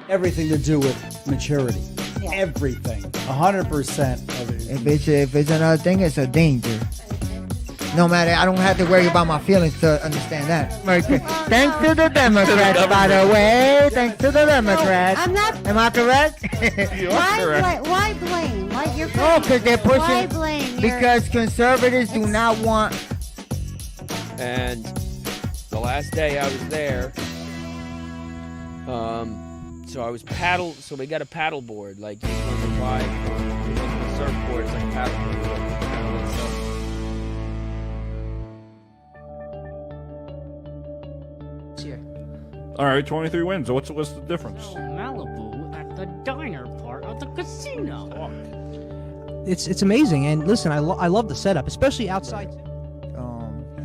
everything to do with maturity. Yeah. Everything. 100% of it. If it's another thing, it's a danger. No matter, I don't have to worry about my feelings to understand that. Thanks to the Democrats, by the way. Thanks to the Democrats. I'm not. Am I correct? Why blame? Like you're. Oh, because they're pushing. Why blame? Because conservatives do not want. And the last day I was there, so I was paddle. So we got a paddle board, like you can buy a surfboard. It's like a paddle board. All right, 23 wins. What's the difference? Malibu at the diner part of the casino. It's amazing, and listen, I love the setup, especially outside.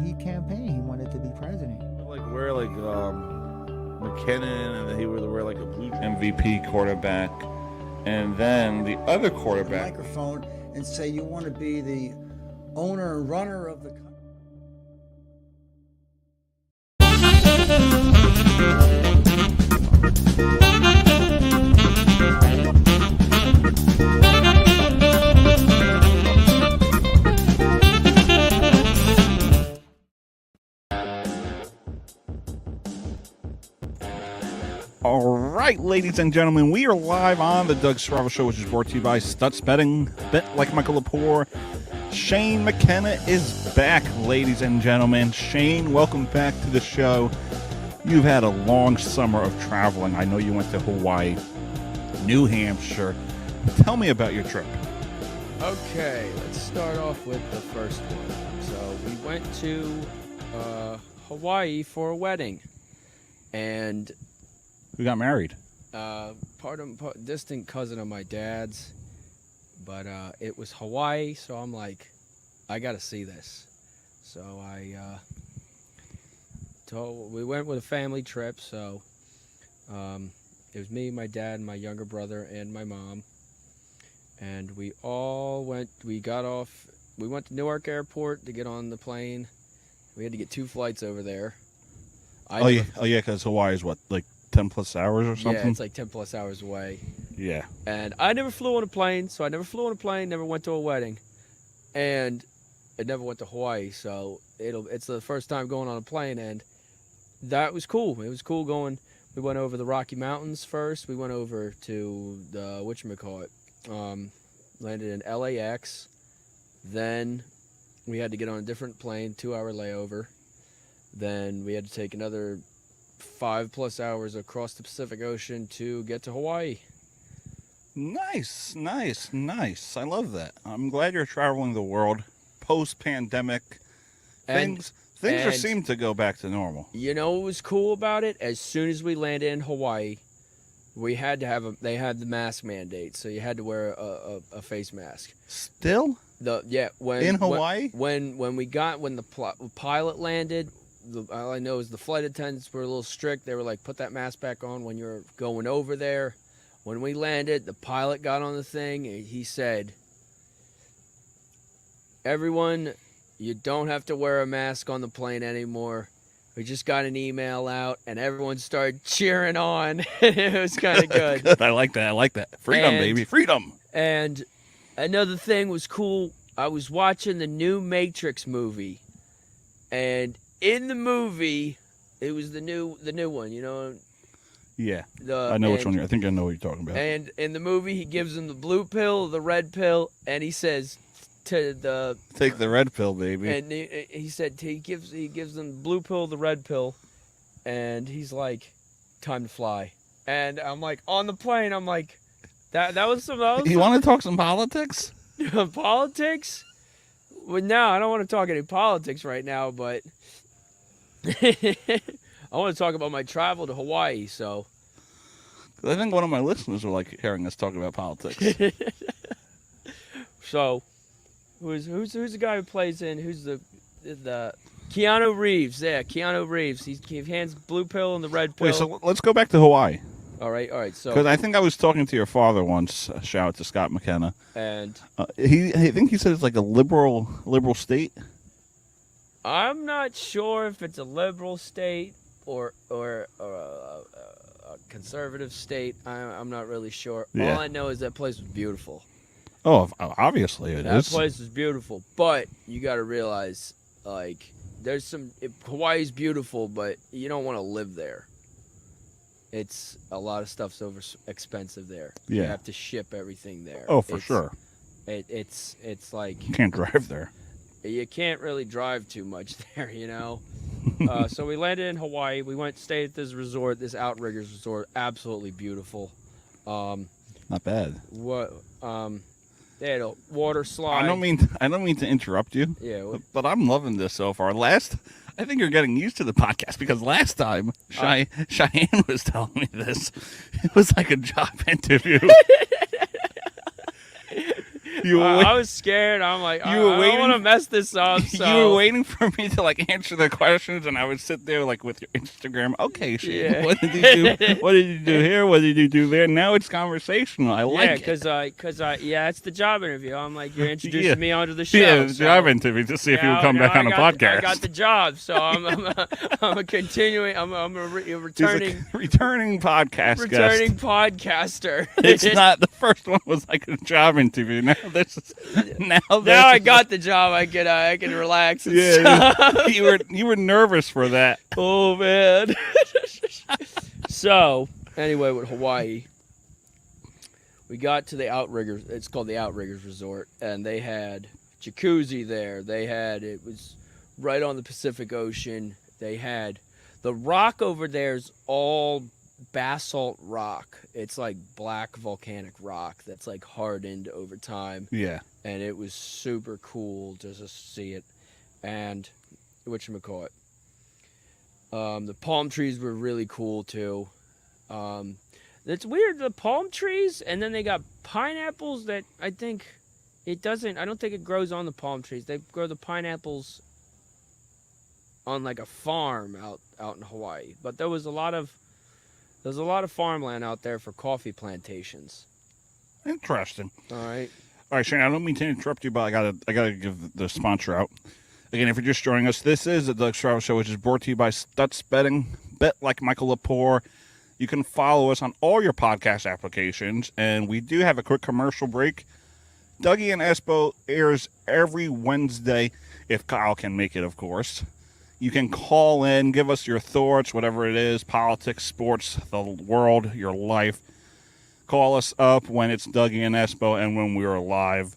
He campaigned. He wanted to be president. Like wear like McKinnon, and then he would wear like a blue MVP quarterback, and then the other quarterback. Microphone and say you want to be the owner and runner of the country. All right, ladies and gentlemen, we are live on the Doug Strava Show, which is brought to you by Stutz Betting. Bet like Michael Lepore. Shane McKenna is back, ladies and gentlemen. Shane, welcome back to the show. You've had a long summer of traveling. I know you went to Hawaii, New Hampshire. Tell me about your trip. Okay, let's start off with the first one. So we went to Hawaii for a wedding, and We got married. distant cousin of my dad's, but it was Hawaii, so I'm like, I gotta see this. So we went with a family trip. So it was me, my dad, my younger brother, and my mom, and we all went. We got off. We went to Newark Airport to get on the plane. We had to get 2 flights over there. Yeah, because Hawaii is what, like 10 plus hours or something? Yeah, it's like 10 plus hours away. Yeah. And I never flew on a plane, so I never flew on a plane, never went to a wedding. And I never went to Hawaii, so it's the first time going on a plane, and that was cool. It was cool going. We went over the Rocky Mountains first. We went over to the, whatchamacallit, landed in LAX. Then we had to get on a different plane, 2-hour layover. Then we had to take another 5+ hours across the Pacific Ocean to get to Hawaii. Nice. I love that. I'm glad you're traveling the world post-pandemic. Things seem to go back to normal. You know what was cool about it? As soon as we landed in Hawaii, we had to they had the mask mandate, so you had to wear a face mask. Still? In Hawaii? When the pilot landed, all I know is the flight attendants were a little strict. They were like, put that mask back on when you're going over there. When we landed, the pilot got on the thing, and he said, everyone, you don't have to wear a mask on the plane anymore. We just got an email out, and everyone started cheering on. It was kind of good. Good. I like that. Freedom, baby. Freedom. And another thing was cool. I was watching the new Matrix movie, and in the movie, it was the new one, you know. Yeah, I know which one. I think I know what you're talking about. And in the movie, he gives them the blue pill, the red pill, and he says to the take the red pill, baby. And he said he gives them the blue pill, the red pill, and he's like, time to fly. And I'm like, on the plane, I'm like, that was some. You want to talk some politics? Politics? Well, no, I don't want to talk any politics right now, but I want to talk about my travel to Hawaii. So I think one of my listeners will like hearing us talk about politics. So who's the guy who plays in? Who's the Keanu Reeves? Yeah, Keanu Reeves. He hands blue pill and the red pill. Wait, so let's go back to Hawaii. All right. So because I think I was talking to your father once. Shout out to Scott McKenna. And I think he said it's like a liberal state. I'm not sure if it's a liberal state or a conservative state. I'm not really sure. Yeah. All I know is that place was beautiful. Oh, obviously it That is. place is beautiful, but you got to realize, like, there's Hawaii's beautiful, but you don't want to live there. It's a lot of stuff's expensive there. You Yeah. have to ship everything there. Oh, for sure. It's like You can't drive there. you can't really drive too much there, you know. So we landed in Hawaii. We stayed at this resort, this Outriggers resort, absolutely beautiful. Not bad. They had a water slide. I don't mean to interrupt you. Yeah. But I'm loving this so far. I think you're getting used to the podcast because last time Cheyenne was telling me this, it was like a job interview. I was scared. I'm like, I don't want to mess this up. So. You were waiting for me to like answer the questions, and I would sit there like with your Instagram. Okay, Shane, Yeah. what did you do? What did you do here? What did you do there? Now it's conversational. I like it. It's the job interview. I'm like, you're introducing me onto the show. Yeah, the so, job interview to see if you would come back on the podcast. I got the job, so I'm a continuing. I'm a returning podcast guest. returning podcaster. It's not the first one was like a job interview. Now I got the job. I can relax. And Yeah, you were nervous for that. Oh man. So anyway, with Hawaii, we got to the Outriggers. It's called the Outriggers Resort, and they had jacuzzi there. It was right on the Pacific Ocean. They had the rock over there's all basalt rock. It's like black volcanic rock that's like hardened over time. Yeah. And it was super cool just to see it. And whatchamacallit. The palm trees were really cool too. It's weird, the palm trees, and then they got pineapples that I don't think it grows on the palm trees. They grow the pineapples on like a farm out in Hawaii. But there's a lot of farmland out there for coffee plantations. Interesting. All right. All right, Shane, I don't mean to interrupt you, but I gotta give the sponsor out. Again, if you're just joining us, this is the Doug Strava Show, which is brought to you by Stutz Betting. Bet like Michael Lepore. You can follow us on all your podcast applications, and we do have a quick commercial break. Dougie and Espo airs every Wednesday, if Kyle can make it, of course. You can call in, give us your thoughts, whatever it is, politics, sports, the world, your life. Call us up when it's Dougie and Espo and when we're live.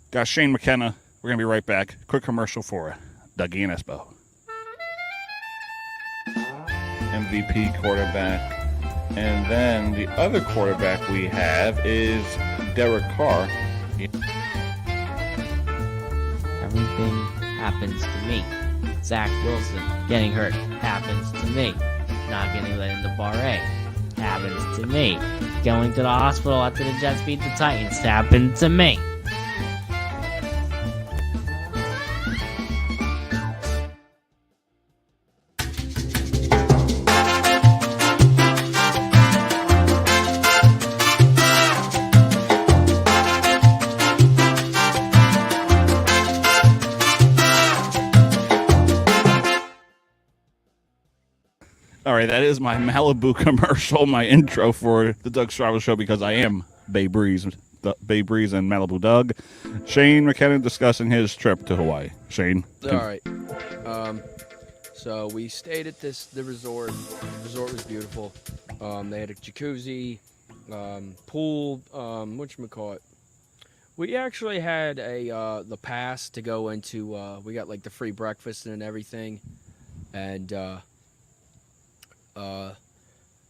Got Shane McKenna. We're going to be right back. Quick commercial for Dougie and Espo. MVP quarterback. And then the other quarterback we have is Derek Carr. Everything happens to me. Zach Wilson getting hurt happens to me. Not getting let into Bar A happens to me. Going to the hospital after the Jets beat the Titans happened to me. All right, that is my Malibu commercial, my intro for the Doug Strava Show, because I am Babe Breeze and Malibu Doug. Shane McKenna discussing his trip to Hawaii. Shane. All right. So we stayed at the resort. The resort was beautiful. They had a jacuzzi, pool, whatchamacallit. We actually had the pass to go into, we got like the free breakfast and everything. And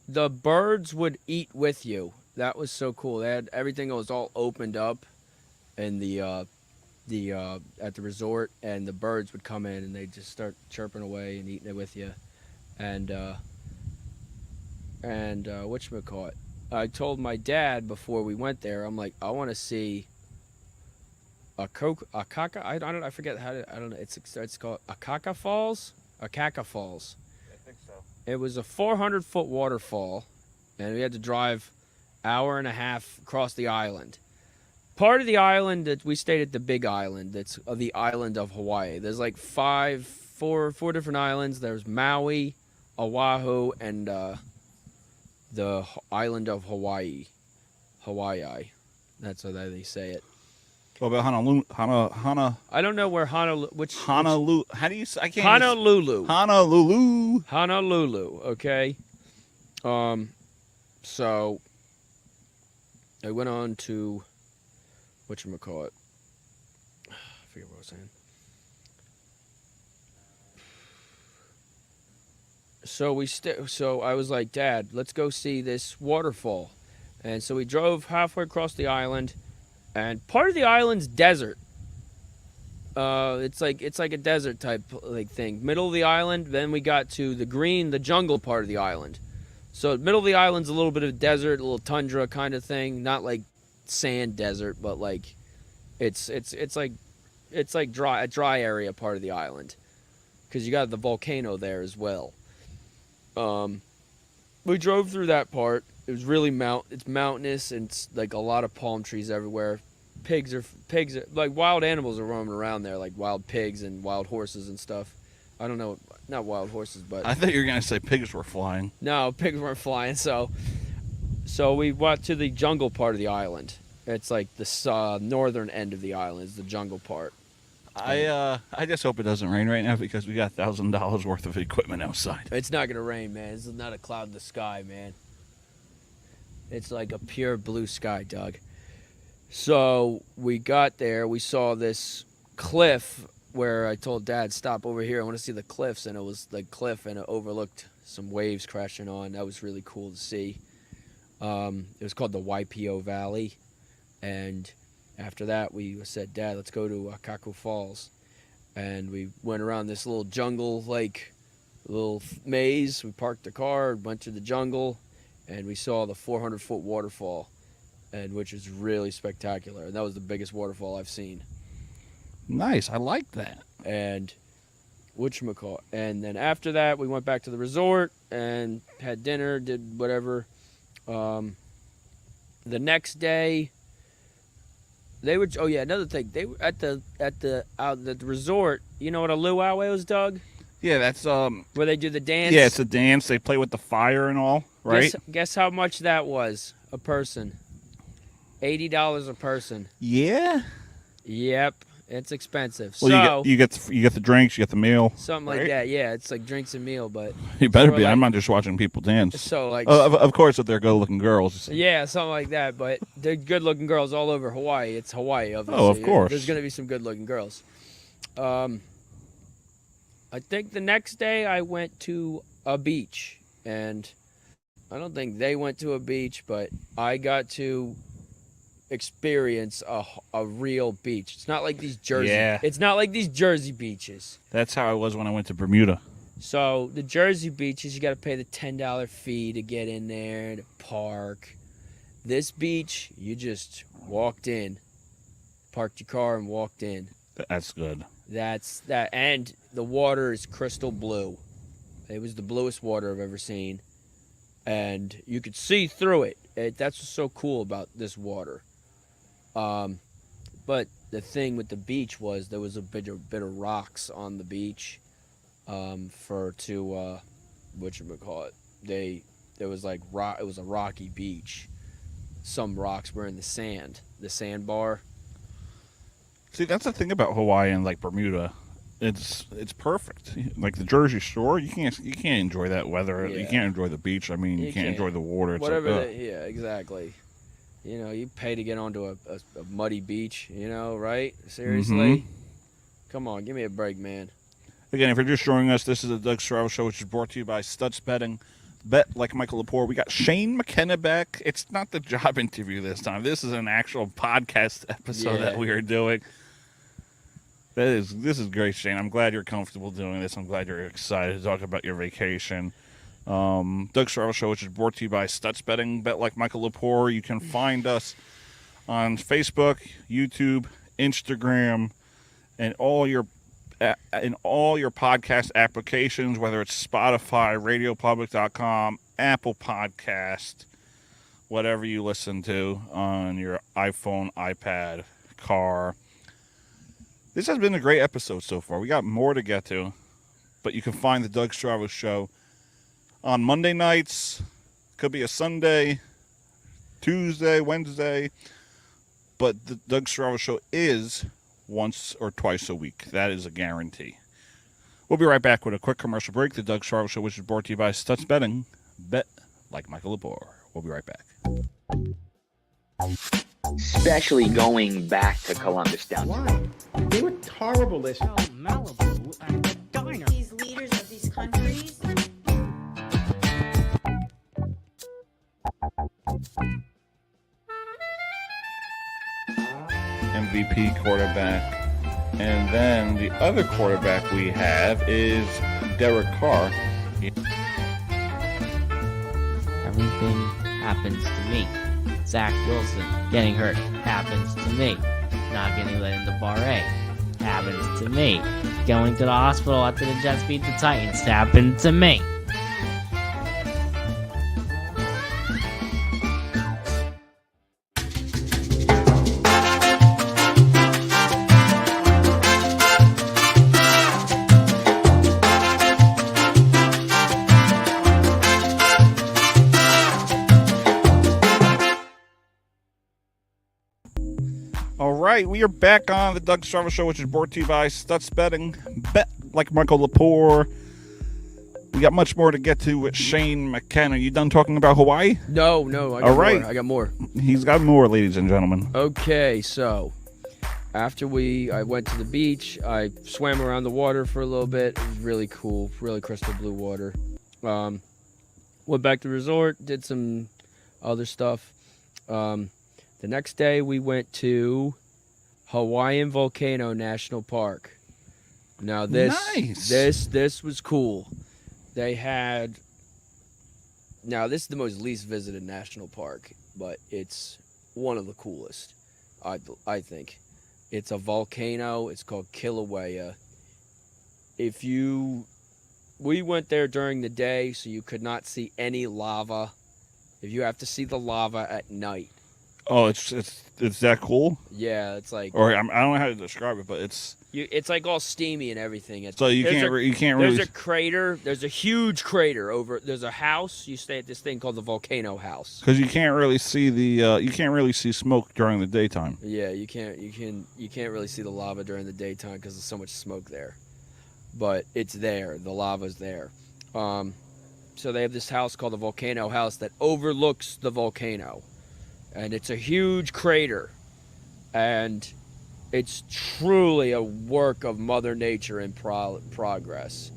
the birds would eat with you. That was so cool. They had everything was all opened up in the at the resort, and the birds would come in and they'd just start chirping away and eating it with you. And whatchamacallit. I told my dad before we went there, I'm like, I want to see I forget it's called Akaka Falls. Akaka Falls. I think so. It was a 400-foot waterfall, and we had to drive hour and a half across the island. Part of the island that we stayed at the Big Island. That's the island of Hawaii. There's like four different islands. There's Maui, Oahu, and the island of Hawaii. Hawaii. That's how they say it. What about Honolulu? I don't know where Honolulu. Honolulu. How do you say? I can't. Honolulu. Honolulu. Honolulu. Okay. So I went on to whatchamacallit. I forget what I was saying. So I was like, Dad, let's go see this waterfall. And so we drove halfway across the island, and part of the island's desert. It's like a desert type like thing. Middle of the island, then we got to the jungle part of the island. So middle of the island's a little bit of desert, a little tundra kind of thing. Not like sand desert, but like it's like a dry area part of the island, because you got the volcano there as well. We drove through that part. It was really it's mountainous, and it's like a lot of palm trees everywhere. Pigs are like wild animals are roaming around there, like wild pigs and wild horses and stuff. I don't know, not wild horses, but I thought you were gonna say pigs were flying. no, pigs weren't flying. So we went to the jungle part of the island. It's like the northern end of the island is the jungle part. I just hope it doesn't rain right now, because we got $1,000 worth of equipment outside. It's not gonna rain, man. It's not a cloud in the sky, man. It's like a pure blue sky, Doug. So we got there. We saw this cliff where I told Dad, stop over here. I want to see the cliffs. And it was the cliff, and it overlooked some waves crashing on. That was really cool to see. It was called the YPO Valley. And after that, we said, Dad, let's go to Kaku Falls. And we went around this little jungle, like little maze. We parked the car, went to the jungle, and we saw the 400-foot waterfall, and which is really spectacular. And that was the biggest waterfall I've seen. Nice, I like that. And whatchamacallit. And then after that, we went back to the resort and had dinner, did whatever. The next day, they were. Oh yeah, another thing. They were at the resort. You know what a luau is, Doug? Yeah, that's Where they do the dance. Yeah, it's a dance. They play with the fire and all, right? Guess how much that was a person? $80 a person. Yeah. Yep, it's expensive. Well, you get the drinks, you get the meal. Something like right? that. Yeah, it's like drinks and meal, but You better so be. like- I'm not just watching people dance. so like Of course, if they're good-looking girls. yeah, something like that. But they're good-looking girls all over Hawaii. It's Hawaii, obviously. Oh, of course. There's gonna be some good-looking girls. I think the next day I went to a beach, and I don't think they went to a beach, but I got to experience a real beach. It's not like these Jersey. Yeah. It's not like these Jersey beaches. That's how I was when I went to Bermuda. So the Jersey beaches, you got to pay the $10 fee to get in there to park. This beach, you just walked in, parked your car, and walked in. That's good. That's that, and the water is crystal blue. It was the bluest water I've ever seen, and you could see through it. That's what's so cool about this water. But the thing with the beach was there was a bit of rocks on the beach, whatchamacallit. There was like rock. It was a rocky beach. Some rocks were in the sandbar. See, that's the thing about Hawaii and like Bermuda. It's perfect. Like the Jersey Shore, you can't enjoy that weather. Yeah. You can't enjoy the beach. I mean, you can't enjoy the water. It's Whatever. like, Yeah, exactly. You know, you pay to get onto a muddy beach. You know, right? Seriously. Come on, give me a break, man. Again, if you're just joining us, this is the Doug Strava Show, which is brought to you by Stutz Betting. Bet like Michael Lepore. We got Shane McKenna back. It's not the job interview this time. This is an actual podcast episode that we are doing. This is great, Shane. I'm glad you're comfortable doing this. I'm glad you're excited to talk about your vacation. Doug Strava Show, which is brought to you by Stutz Betting. Bet like Michael Lepore. You can find us on Facebook, YouTube, Instagram, and all your podcast applications, whether it's Spotify, RadioPublic.com, Apple Podcast, whatever you listen to on your iPhone, iPad, car. This has been a great episode so far. We got more to get to, but you can find the Doug Strava Show on Monday nights, Could be a Sunday, Tuesday, Wednesday. But the Doug Strava Show is once or twice a week. That is a guarantee. We'll be right back with a quick commercial break. The Doug Strava Show, which is brought to you by Stutz Betting. Bet like Michael Lepore. We'll be right back. Especially going back to Columbus down. Why? They were horrible this. Malibu and a diner. These leaders of these countries. MVP quarterback. And then the other quarterback we have is Derek Carr. Everything happens to me. Zach Wilson getting hurt happens to me. Not getting let into Bar A happens to me. Going to the hospital after the Jets beat the Titans happened to me. All right, we are back on the Doug Strava Show, which is brought to you by Stutz Betting. Bet like Michael Lepore. We got much more to get to with Shane McKenna. You done talking about Hawaii? No, I got All right. more. I got more. He's got more, ladies and gentlemen. Okay, so after I went to the beach, I swam around the water for a little bit. It was really cool, really crystal blue water. Went back to the resort, did some other stuff. The next day we went to Hawaiian Volcano National Park. Now this was cool. They had, now this is the most least visited national park, but it's one of the coolest, I think. It's a volcano. It's called Kilauea. We went there during the day, so you could not see any lava. If you have to see the lava at night. Oh, it's that cool? Yeah, it's like, Or I don't know how to describe it, but it's it's like all steamy and everything. so you can't really. There's a crater. There's a huge crater over. There's a house. You stay at this thing called the Volcano House. Because you can't really see you can't really see smoke during the daytime. Yeah, you can't really see the lava during the daytime because there's so much smoke there. But it's there. The lava's there. So they have this house called the Volcano House that overlooks the volcano. And it's a huge crater. And it's truly a work of Mother Nature in progress.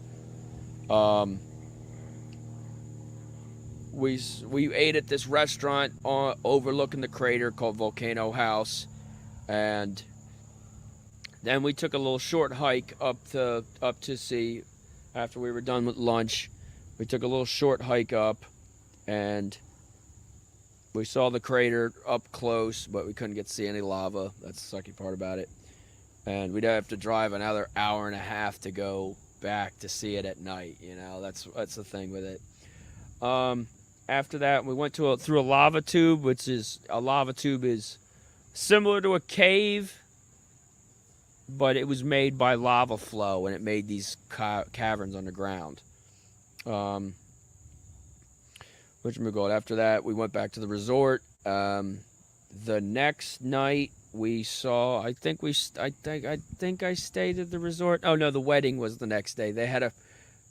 We ate at this restaurant overlooking the crater called Volcano House. And then we took a little short hike up to see, after we were done with lunch. We took a little short hike up, and we saw the crater up close, but we couldn't get to see any lava. That's the sucky part about it. And we'd have to drive another hour and a half to go back to see it at night. You know, that's the thing with it. After that, we went through a lava tube, which is similar to a cave, but it was made by lava flow, and it made these caverns underground. After that, we went back to the resort. The next night we saw, I think I stayed at the resort. Oh no, the wedding was the next day. They had a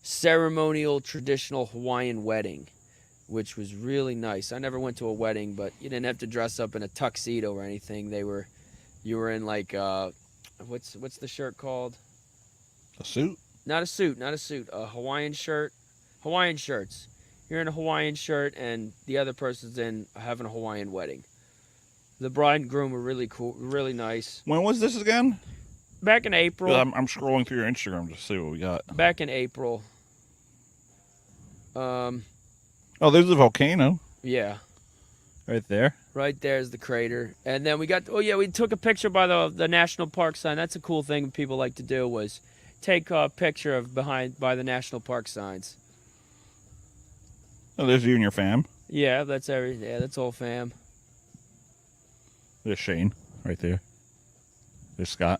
ceremonial traditional Hawaiian wedding, which was really nice. I never went to a wedding, but you didn't have to dress up in a tuxedo or anything. You were in like what's the shirt called? A suit? Not a suit. A Hawaiian shirt. Hawaiian shirts. You're in a Hawaiian shirt, and the other person's having a Hawaiian wedding. The bride and groom were really cool, really nice. When was this again? Back in April. I'm scrolling through your Instagram to see what we got. Back in April. Oh, there's the volcano. Yeah. Right there. Right there's the crater. And then we took a picture by the national park sign. That's a cool thing people like to do, was take a picture of by the national park signs. Oh, there's you and your fam. Yeah, that's all fam. There's Shane right there. There's Scott.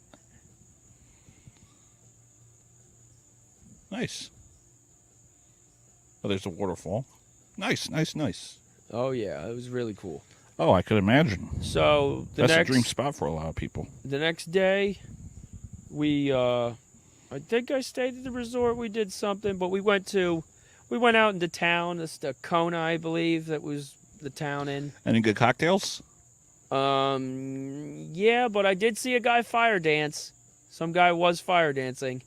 Nice. Oh, there's a waterfall. Nice. Oh yeah, it was really cool. Oh, I could imagine. So That's a dream spot for a lot of people. The next day, we I think I stayed at the resort. We did something, but we went out into town. It's the Kona, I believe, that was the town in. Any good cocktails? Yeah, but I did see a guy fire dance. Some guy was fire dancing.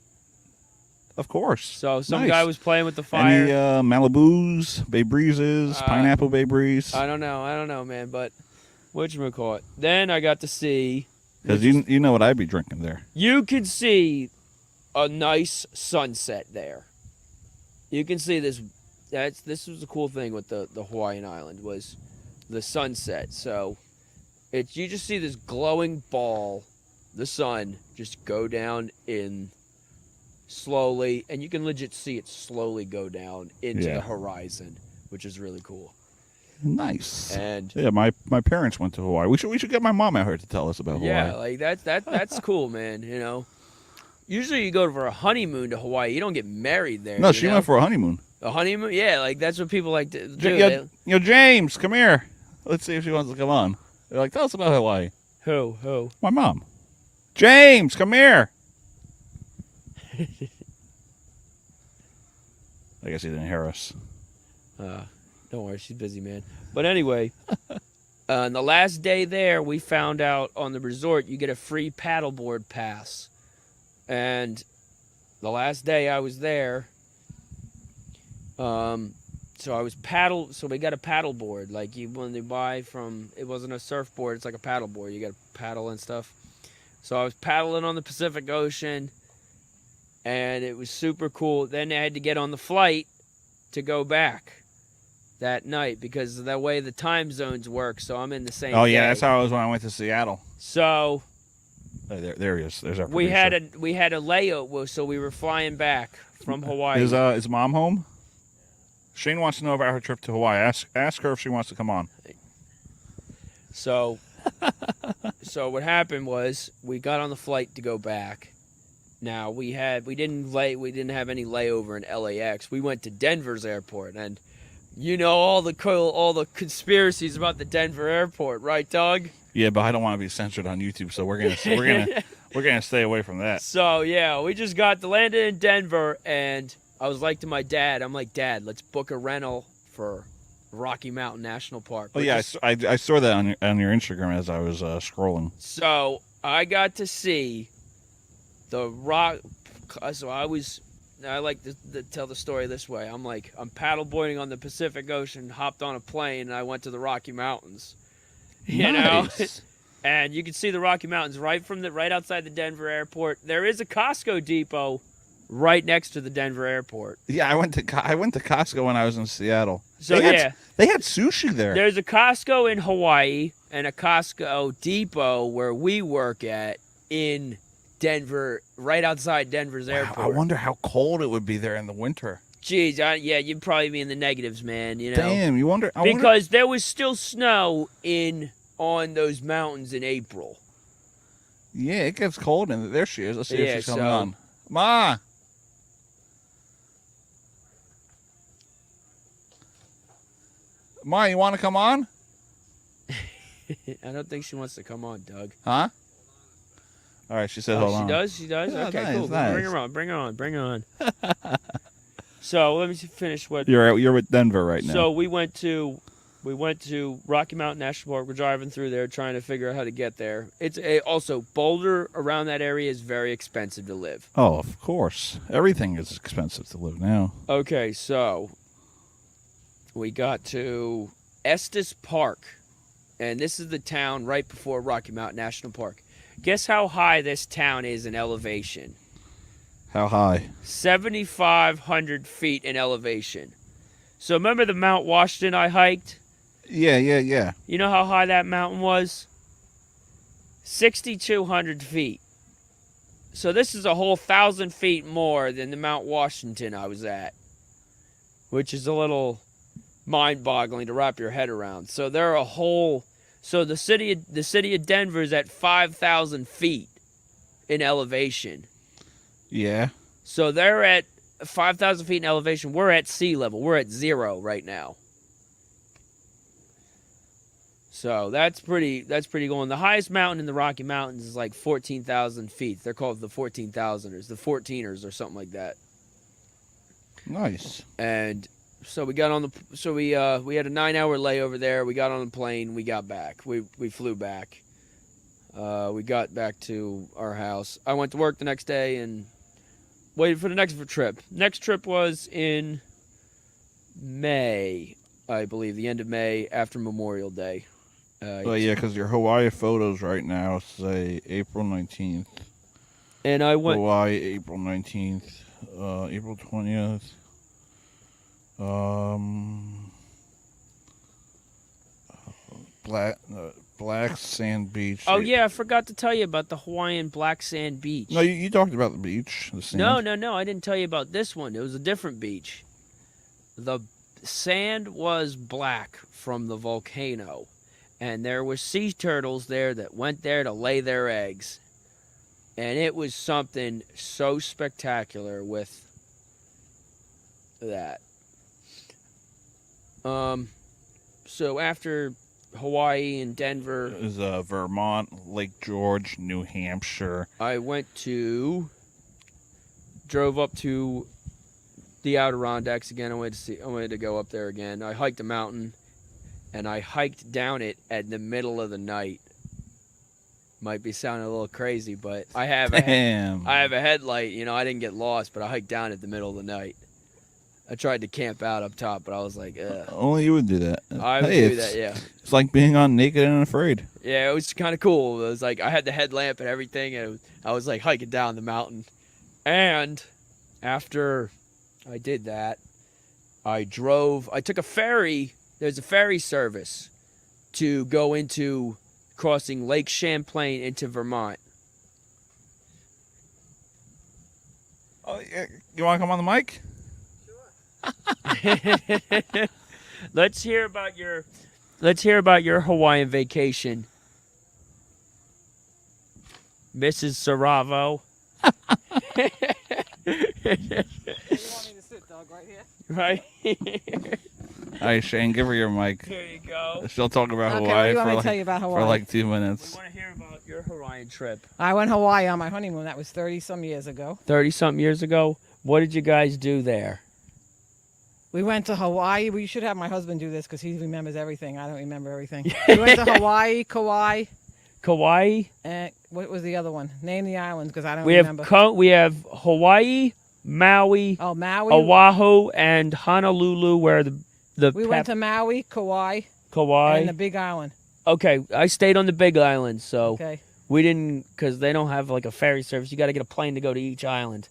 Of course. So some Nice. guy was playing with the fire. Any Malibus, Bay Breezes, Pineapple Bay Breeze? I don't know, man. But whatchamacallit. Then I got to see. Because you know what I'd be drinking there. You can see a nice sunset there. You can see this. This was the cool thing with the Hawaiian island was the sunset. So you just see this glowing ball, the sun, just go down in slowly, and you can legit see it slowly go down into the horizon, which is really cool. Nice. And yeah, my parents went to Hawaii. We should get my mom out here to tell us about Hawaii. yeah, like that's cool, man. You know, usually you go for a honeymoon to Hawaii. You don't get married there. No, she went for a honeymoon. A honeymoon? Yeah, like that's what people like to do. James, come here. Let's see if she wants to come on. They're like, tell us about Hawaii. Who? My mom. James, come here. I guess he didn't hear us. Don't worry, she's busy, man. But anyway, on the last day there, we found out on the resort you get a free paddleboard pass. And the last day I was there, so we got a paddleboard. Like when they buy from, it wasn't a surfboard, it's like a paddleboard. You got to paddle and stuff. So I was paddling on the Pacific Ocean, and it was super cool. Then I had to get on the flight to go back that night because of the way the time zones work. So I'm in the same. Oh yeah, day. that's how it was when I went to Seattle. So there he is. There's our we producer. had a layover, so we were flying back from Hawaii. Is mom home? Shane wants to know about her trip to Hawaii. Ask her if she wants to come on. So what happened was we got on the flight to go back. Now we didn't have any layover in LAX. We went to Denver's airport, and you know all the conspiracies about the Denver airport, right, Doug? Yeah, but I don't want to be censored on YouTube, so we're gonna stay away from that. So yeah, we just got to landed in Denver, and I was like to my dad, I'm like, Dad, let's book a rental for Rocky Mountain National Park. Oh yeah, I saw that on your Instagram as I was scrolling. So I got to see the rock. So I like to tell the story this way. I'm paddleboarding on the Pacific Ocean, hopped on a plane, and I went to the Rocky Mountains. You know, and you can see the Rocky Mountains right outside the Denver airport. There is a Costco depot right next to the Denver airport. Yeah, I went to Costco when I was in Seattle. So they had sushi there. There's a Costco in Hawaii and a Costco depot where we work at in Denver, right outside Denver's airport. I wonder how cold it would be there in the winter. Jeez, yeah, you'd probably be in the negatives, man. You know. Damn, you wonder because there was still snow on those mountains in April. Yeah, it gets cold in there. She is. Let's see if she's coming so- on. Ma. Ma, you want to come on? I don't think she wants to come on, Doug. Huh? All right, she said hold on. She does? Yeah, Okay, nice, cool. nice. Bring her on. So let me finish what... You're with Denver right now. So we went to Rocky Mountain National Park. We're driving through there trying to figure out how to get there. Also, Boulder around that area is very expensive to live. Oh, of course. Everything is expensive to live now. Okay, so we got to Estes Park, and this is the town right before Rocky Mountain National Park. Guess how high this town is in elevation? How high? 7,500 feet in elevation. So remember the Mount Washington I hiked? Yeah. You know how high that mountain was? 6,200 feet. So this is a whole 1,000 feet more than the Mount Washington I was at, which is a little mind-boggling to wrap your head around. So the city of Denver is at 5,000 feet in elevation. Yeah. So they're at 5,000 feet in elevation. We're at sea level. We're at 0 right now. So that's pretty cool. And the highest mountain in the Rocky Mountains is like 14,000 feet. They're called the 14,000ers, the 14ers, or something like that. Nice. And so we got on the we had a 9-hour layover there. We got on the plane. We got back. We flew back. We got back to our house. I went to work the next day and waited for the next trip. Next trip was in May, I believe, the end of May after Memorial Day. Well, yeah, because your Hawaii photos right now say April 19th. And I went Hawaii, April 19th. April 20th. Black Sand Beach. Oh yeah, I forgot to tell you about the Hawaiian Black Sand Beach. No, you talked about the beach. The sand. No, I didn't tell you about this one. It was a different beach. The sand was black from the volcano, and there were sea turtles there that went there to lay their eggs. And it was something so spectacular with that. So after Hawaii and Denver, It was Vermont, Lake George, New Hampshire. I drove up to the Adirondacks again. I wanted to go up there again. I hiked a mountain, and I hiked down it at the middle of the night. Might be sounding a little crazy, but I have a headlight. You know, I didn't get lost, but I hiked down at the middle of the night. I tried to camp out up top, but I was like, ugh. Only you would do that. I would do that, yeah. It's like being on Naked and Afraid. Yeah, it was kind of cool. It was like I had the headlamp and everything, and I was like hiking down the mountain. And after I did that, I took a ferry. There's a ferry service to go into crossing Lake Champlain into Vermont. Oh, yeah. You want to come on the mic? Let's hear about your Hawaiian vacation, Mrs. Saravo. You want me to sit, Doug, right here? Right. All right, Shane, give her your mic. There you go. She'll talk about Okay, Hawaii, what do you want me to tell you about for Hawaii? like 2 minutes. We want to hear about your Hawaiian trip. I went to Hawaii on my honeymoon. That was 30-some years ago. 30-something years ago. What did you guys do there? We went to Hawaii. We should have my husband do this because he remembers everything. I don't remember everything. We went to Hawaii, Kauai. Kauai? And what was the other one? Name the islands because I don't We remember. we have Hawaii, Maui, Maui, Oahu, and Honolulu, where we went to Maui, Kauai, and the Big Island. Okay, I stayed on the Big Island, so Okay. we didn't, because they don't have like a ferry service. You got to get a plane to go to each island.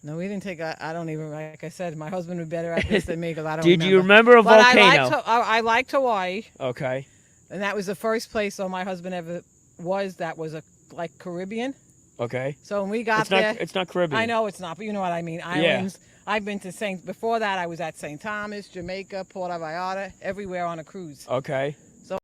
No, we didn't take. I don't even. Like I said, my husband would be better at this than me because I don't. Did remember. you remember a But volcano? I liked Hawaii. Okay. And that was the first place my husband ever was. That was like Caribbean. Okay. So when we got it's there, not, it's not Caribbean. I know it's not, but you know what I mean. Islands. I've been to before that I was at St. Thomas, Jamaica, Puerto Vallarta, everywhere on a cruise. Okay. So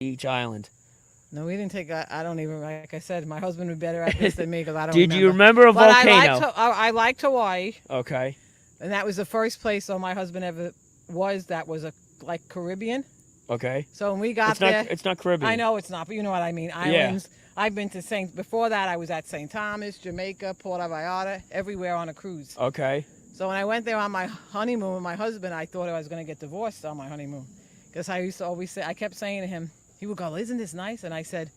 Each island. no, we didn't take. I don't even. Like I said, my husband would be better at this than me because I don't. Did remember. you remember a But volcano? I liked Hawaii. Okay. And that was the first place my husband ever was. That was like Caribbean. Okay. Okay. So when we got It's not. there, It's not Caribbean. I know it's not, but you know what I mean. Islands. I've been to before that I was at St. Thomas, Jamaica, Puerto Vallarta, everywhere on a cruise. Okay. So when I went there on my honeymoon with my husband, I thought I was going to get divorced on my honeymoon. Because I used to always say, I kept saying to him, he would go, isn't this nice? And I said,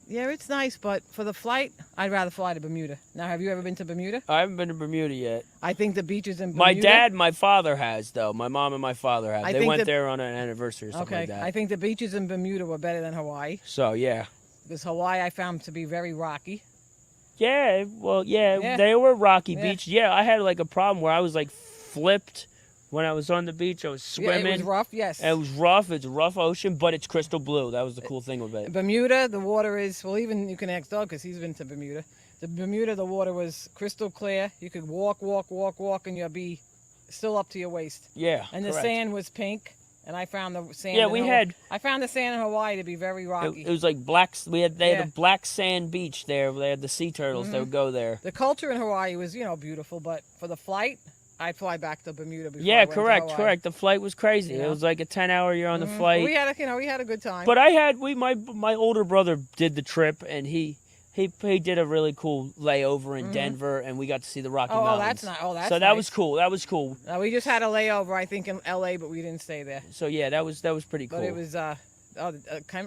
yeah, it's nice, but for the flight, I'd rather fly to Bermuda. Now, have you ever been to Bermuda? I haven't been to Bermuda yet. I think the beaches in Bermuda. My dad, my father has though. My mom and my father have. I They think went that- there on an anniversary or something Okay, like that. I think the beaches in Bermuda were better than Hawaii. So yeah. Because Hawaii I found to be very rocky. Yeah. Well, yeah. Yeah. They were rocky Yeah. beach. Yeah. I had like a problem where I was like flipped when I was on the beach. I was swimming. Yeah, it was rough, yes. It was rough. It's a rough ocean, but it's crystal blue. That was the cool thing with it. Bermuda, the water is, well, even you can ask Doug because he's been to Bermuda. The water was crystal clear. You could walk, and you'll be still up to your waist. Yeah. And the correct. sand was pink, and I found the sand. Yeah, in we Hawaii- had- I found the sand in Hawaii to be very rocky. It was like black. They had Yeah. a black sand beach there. They had the sea turtles. They would go there. The culture in Hawaii was, beautiful, but for the flight, I'd fly back to Bermuda before I Yeah, went to correct, Hawaii. correct. The flight was crazy. Yeah. It was like a 10-hour. You're on the Mhm. flight. We had a good time. But I had my older brother did the trip, and he did a really cool layover in Denver, and we got to see the Rocky Oh, Mountains. that's not. Oh, that's so that nice. was cool. That was cool. We just had a layover, I think, in L.A., but we didn't stay there. So yeah, that was pretty cool. But it was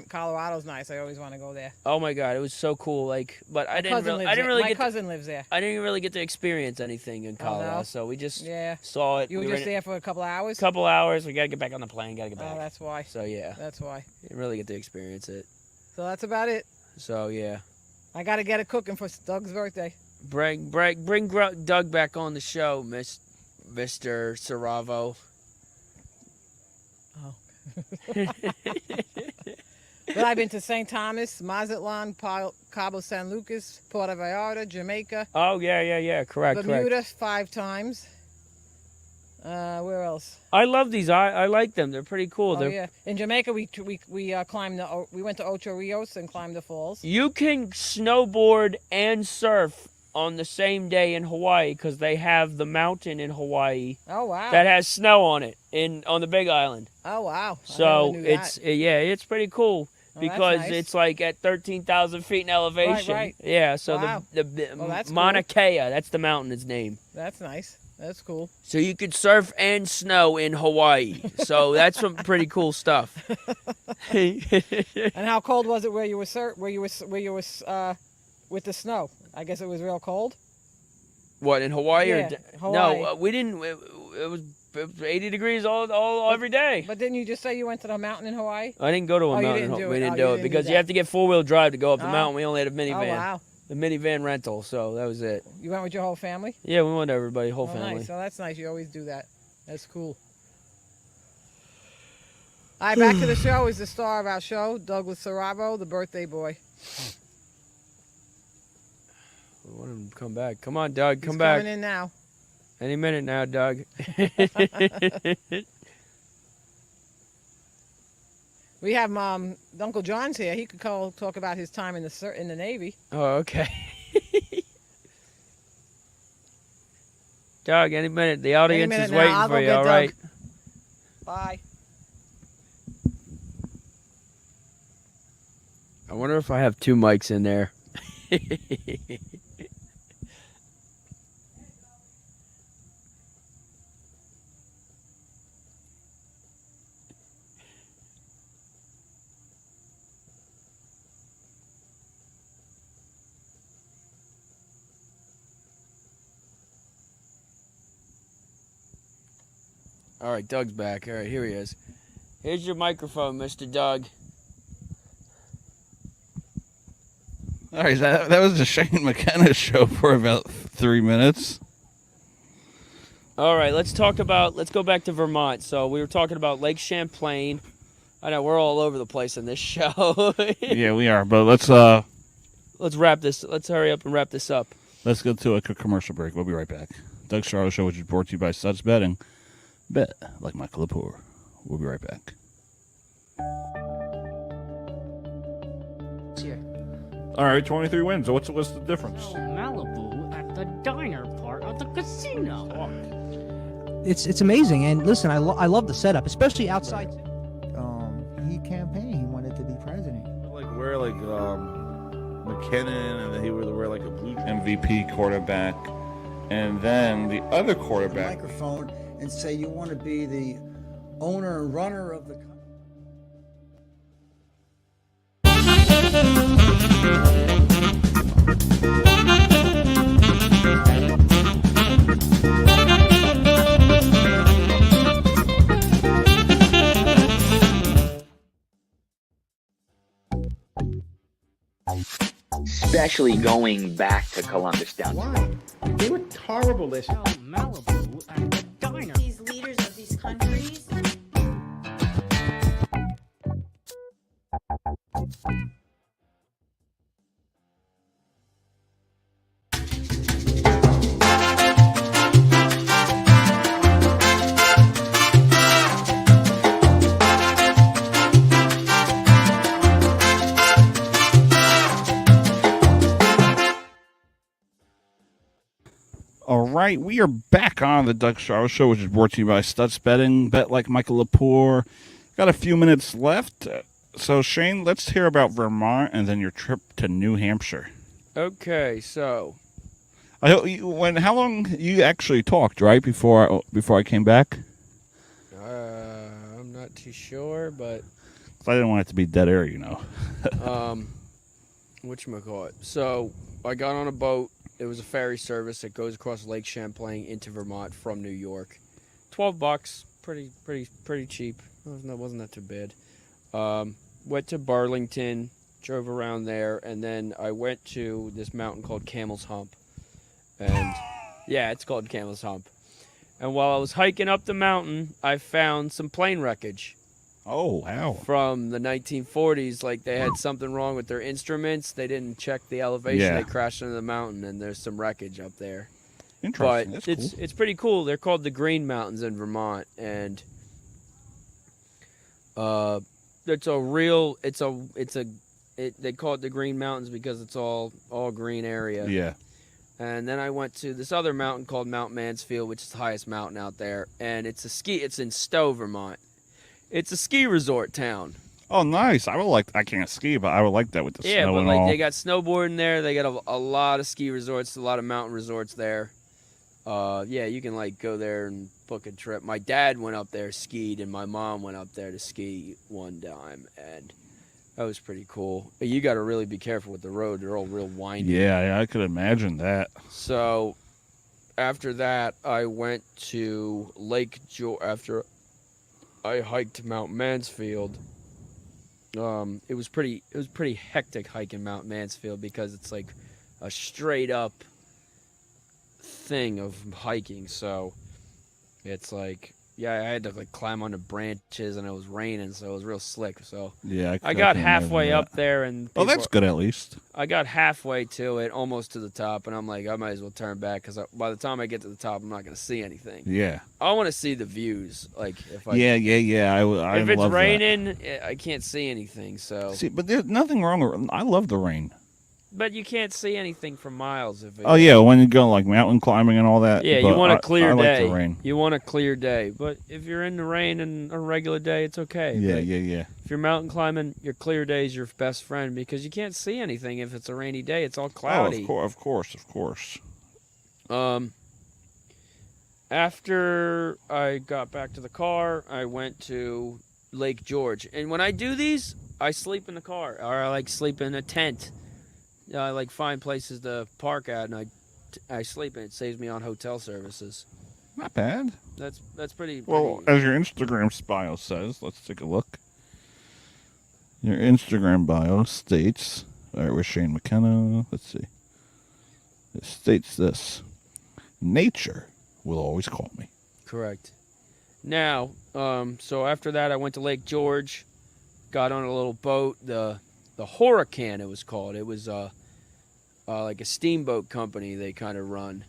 Colorado's nice. I always want to go there. Oh my God, it was so cool. Like, but I My didn't cousin really lives there. get. My cousin lives there. I didn't really get to experience anything in Colorado, no? so we just Yeah. saw it. You were We just in- there for a couple hours? Couple hours. We gotta get back on the plane. Gotta get back. Oh, that's why. So yeah, That's why. didn't really get to experience it. So that's about it. So yeah, I got to get it cooking for Doug's birthday. bring Doug back on the show, Mr. Saravo. But I've been to St. Thomas, Mazatlan, Cabo San Lucas, Puerto Vallarta, Jamaica, Oh yeah. Correct. Bermuda 5 times. Where else? I love these. I like them. They're pretty cool. Oh They're, yeah, in Jamaica we climbed we went to Ocho Rios and climbed the falls. You can snowboard and surf on the same day in Hawaii because they have the mountain in Hawaii Oh wow. that has snow on it on the Big Island. Oh wow. I So never knew it's it's pretty cool Oh, that's because nice. it's like at 13,000 feet in elevation. right. Yeah. So Wow. the Well, that's cool. Mauna Kea, that's the mountain's name. That's nice. That's cool. So you could surf and snow in Hawaii. So that's some pretty cool stuff. And how cold was it where you were with the snow? I guess it was real cold. What, in Hawaii? Yeah, Hawaii. No, we didn't. It was 80 degrees all every day. But didn't you just say you went to the mountain in Hawaii? I didn't go to a Oh, you mountain. didn't do We it. didn't Oh, do you it didn't do because you that. have to get 4-wheel drive to go up the Oh. mountain. We only had a Oh minivan. wow. The minivan rental, so that was it. You went with your whole family? Yeah, we went everybody, whole Oh, family. nice. Oh, that's nice. You always do that. That's cool. All right, back to the show. Is the star of our show, Douglas Saravo, the birthday boy. We want him to come back. Come on, Doug, He's come back. coming in now. Any minute now, Doug. We have Uncle John's here. He could talk about his time in the Navy. Oh, okay. Doug, any minute. The audience minute is now. waiting I'll for go you, get all Doug. right? Bye. I wonder if I have 2 mics in there. All right, Doug's back. All right, here he is. Here's your microphone, Mr. Doug. All right, that was the Shane McKenna show for about 3 minutes. All right, let's go back to Vermont. So we were talking about Lake Champlain. I know we're all over the place in this show. Yeah, we are, but let's wrap this. Let's hurry up and wrap this up. let's go to a quick commercial break. We'll be right back. Doug Charlo Show, which is brought to you by Suds Betting. Bet like Michael Lepore. We'll be right back. All right, 23 wins. What's the difference? Malibu at the diner part of the casino. It's amazing, and listen, I love the setup, especially outside. campaign. He wanted to be president. Like wear like McKinnon, and then he would wear like a blue MVP quarterback, and then the other The quarterback. microphone and say you want to be the owner and runner of the country. Especially going back to Columbus down. Why? They were horrible listeners. Malibu and the diner. These leaders of these countries. All right, we are back on the Doug Strauss Show, which is brought to you by Stutz Betting. Bet like Michael Lepore. Got a few minutes left. So, Shane, let's hear about Vermont and then your trip to New Hampshire. Okay, so How long you actually talked, right, before I came back? I'm not too sure, but I didn't want it to be dead air, you know. whatchamacallit. So I got on a boat. It was a ferry service that goes across Lake Champlain into Vermont from New York. $12, pretty cheap. Wasn't that too bad. Went to Burlington, drove around there, and then I went to this mountain called Camel's Hump. And yeah, it's called Camel's Hump. And while I was hiking up the mountain, I found some plane wreckage. Oh, wow. From the 1940s, like they had something wrong with their instruments. They didn't check the elevation. Yeah. They crashed into the mountain, and there's some wreckage up there. Interesting. But That's cool. it's pretty cool. They're called the Green Mountains in Vermont, and they call it the Green Mountains because it's all green area. Yeah. And then I went to this other mountain called Mount Mansfield, which is the highest mountain out there, and it's in Stowe, Vermont. It's a ski resort town. Oh, nice. I can't ski, but I would like that with the Yeah, snow but and like all. they got snowboarding there. They got a lot of ski resorts, a lot of mountain resorts there. Yeah, you can like go there and book a trip. My dad went up there, skied, and my mom went up there to ski one time, and that was pretty cool. But you got to really be careful with the road. They're all real windy. Yeah, I could imagine that. So after that, I went to Lake George. After I hiked Mount Mansfield. It was pretty hectic hiking Mount Mansfield because it's like a straight up thing of hiking. So it's like, yeah, I had to like climb onto branches, and it was raining, so it was real slick. So Yeah, I got can halfway imagine up that. there, and Oh, that's people- good at least. I got halfway to it, almost to the top, and I'm like, I might as well turn back because by the time I get to the top, I'm not going to see anything. Yeah. I want to see the views. Like if I Yeah. I if it's love that. raining, I can't see anything. So, See, but there's nothing wrong with. I love the rain. but you can't see anything for miles if. Oh yeah, when you go like mountain climbing and all that. Yeah, but you want a clear I day. like the rain. You want a clear day, but if you're in the rain and a regular day, it's okay. Yeah, But yeah. If you're mountain climbing, your clear day is your best friend because you can't see anything if it's a rainy day. It's all cloudy. Oh, of course. After I got back to the car, I went to Lake George. And when I do these, I sleep in the car, or I like sleep in a tent. I like find places to park at, and I sleep in it. It saves me on hotel services. Not bad. That's pretty. Well, as your Instagram bio says, let's take a look. Your Instagram bio states, all right, where's Shane McKenna? Let's see. It states this: nature will always call me. Correct. Now, so after that, I went to Lake George, got on a little boat, the Huracan it was called. It was like a steamboat company they kind of run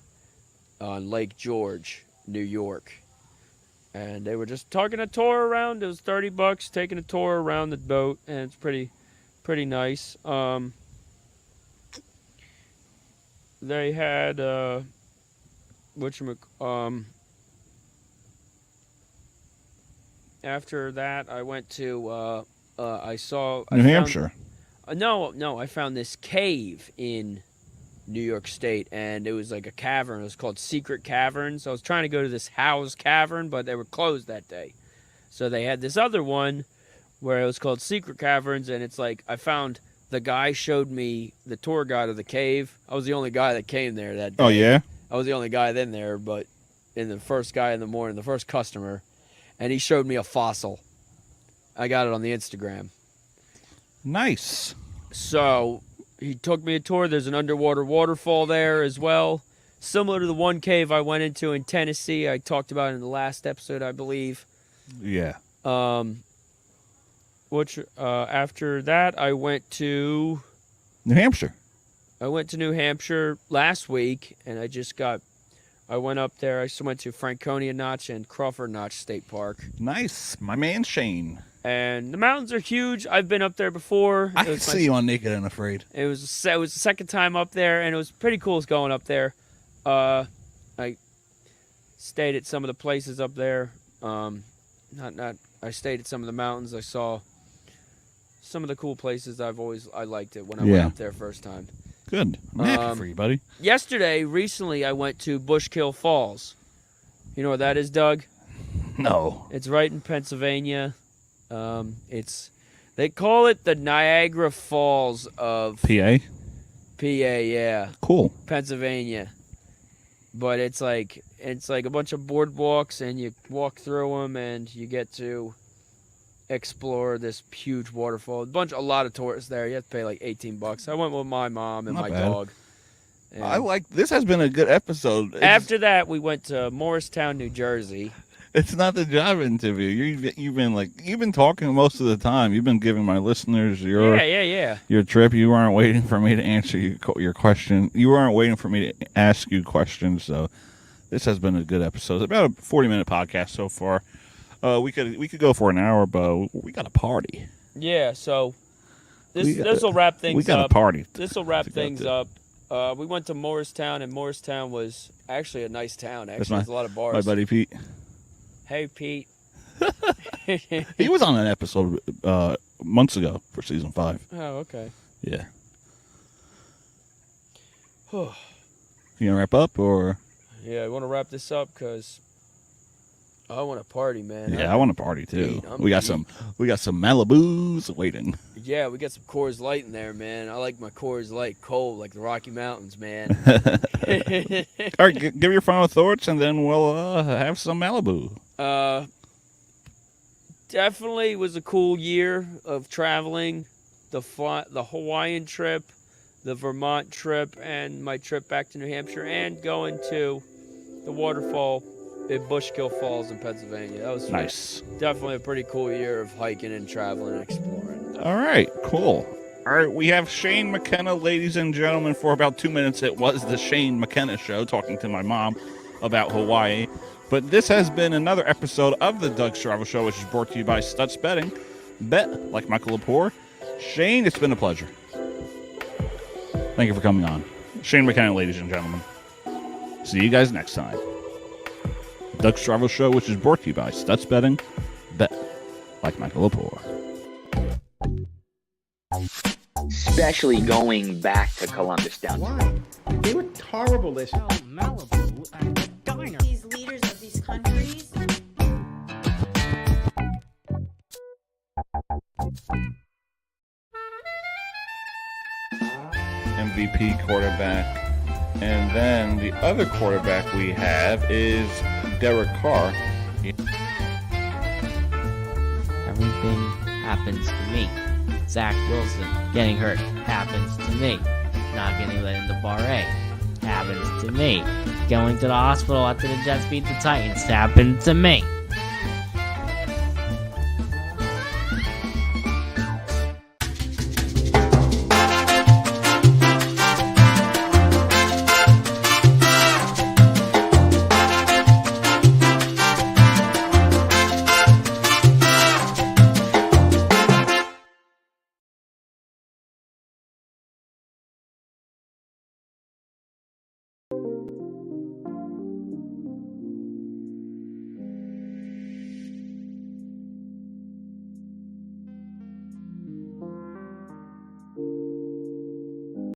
on Lake George, New York. And they were just taking a tour around. It was $30 taking a tour around the boat, and it's pretty nice. They had after that, I went to I saw New Hampshire. No, I found this cave in New York State, and it was like a cavern. It was called Secret Caverns. I was trying to go to this Howe's Cavern, but they were closed that day. So they had this other one where it was called Secret Caverns, and it's like I found the guy showed me the tour guide of the cave. I was the only guy that came there that day. Oh, yeah? I was the only guy in there, but the first guy in the morning, the first customer, and he showed me a fossil. I got it on the Instagram. Nice. So he took me a tour. There's an underwater waterfall there as well, similar to the one cave I went into in Tennessee. I talked about it in the last episode, I believe. Yeah. After that, I went to New Hampshire. I went to New Hampshire last week, and I went up there. I went to Franconia Notch and Crawford Notch State Park. Nice. My man Shane. And the mountains are huge. I've been up there before. I can see you on Naked and Afraid. It was the second time up there, and it was pretty cool going up there. I stayed at some of the places up there. I stayed at some of the mountains. I saw some of the cool places. I liked it when I went up there first time. Good. I'm happy for you, buddy. Recently, I went to Bushkill Falls. You know where that is, Doug? No. It's right in Pennsylvania. They call it the Niagara Falls of PA, yeah. Cool. Pennsylvania. But it's like a bunch of boardwalks, and you walk through them, and you get to explore this huge waterfall. A lot of tourists there. You have to pay like $18. I went with my mom and Not my bad. dog. And this has been a good episode. after that, we went to Morristown, New Jersey. It's not the job interview. You've been talking most of the time. You've been giving my listeners your trip. You weren't waiting for me to answer your question. You weren't waiting for me to ask you questions. So this has been a good episode. It's about a 40-minute podcast so far. We could go for an hour, but we got a party. Yeah, so this will wrap things up. We got a party. This will wrap things up. We went to Morristown, and Morristown was actually a nice town. Actually, there's a lot of bars. My buddy Pete. Hey, Pete. He was on an episode months ago for season 5. Oh, okay. Yeah. You gonna wrap up or? Yeah, I want to wrap this up because I want to party, man. Yeah, I want to party too. We got some Malibus waiting. Yeah, we got some Coors Light in there, man. I like my Coors Light cold, like the Rocky Mountains, man. All right, give your final thoughts, and then we'll have some Malibu. Definitely was a cool year of traveling. The Hawaiian trip, the Vermont trip, and my trip back to New Hampshire, and going to the waterfall at Bushkill Falls in Pennsylvania. That was nice. Definitely a pretty cool year of hiking and traveling and exploring. All right, cool. All right, we have Shane McKenna, ladies and gentlemen. For about 2 minutes, it was the Shane McKenna Show, talking to my mom about Hawaii. But this has been another episode of the Doug Stravo Show, which is brought to you by Stutz Betting. Bet like Michael Lepore. Shane, it's been a pleasure. Thank you for coming on. Shane McKenna, ladies and gentlemen. See you guys next time. Doug Stravo Show, which is brought to you by Stutz Betting. Bet like Michael Lepore. Especially going back to Columbus down. Why? They were horrible this. Malibu and a diner. These leaders of these countries. MVP quarterback. And then the other quarterback we have is Derek Carr. Everything happens to me. Zach Wilson getting hurt happens to me. Not getting let into Bar A happens to me. Going to the hospital after the Jets beat the Titans happened to me.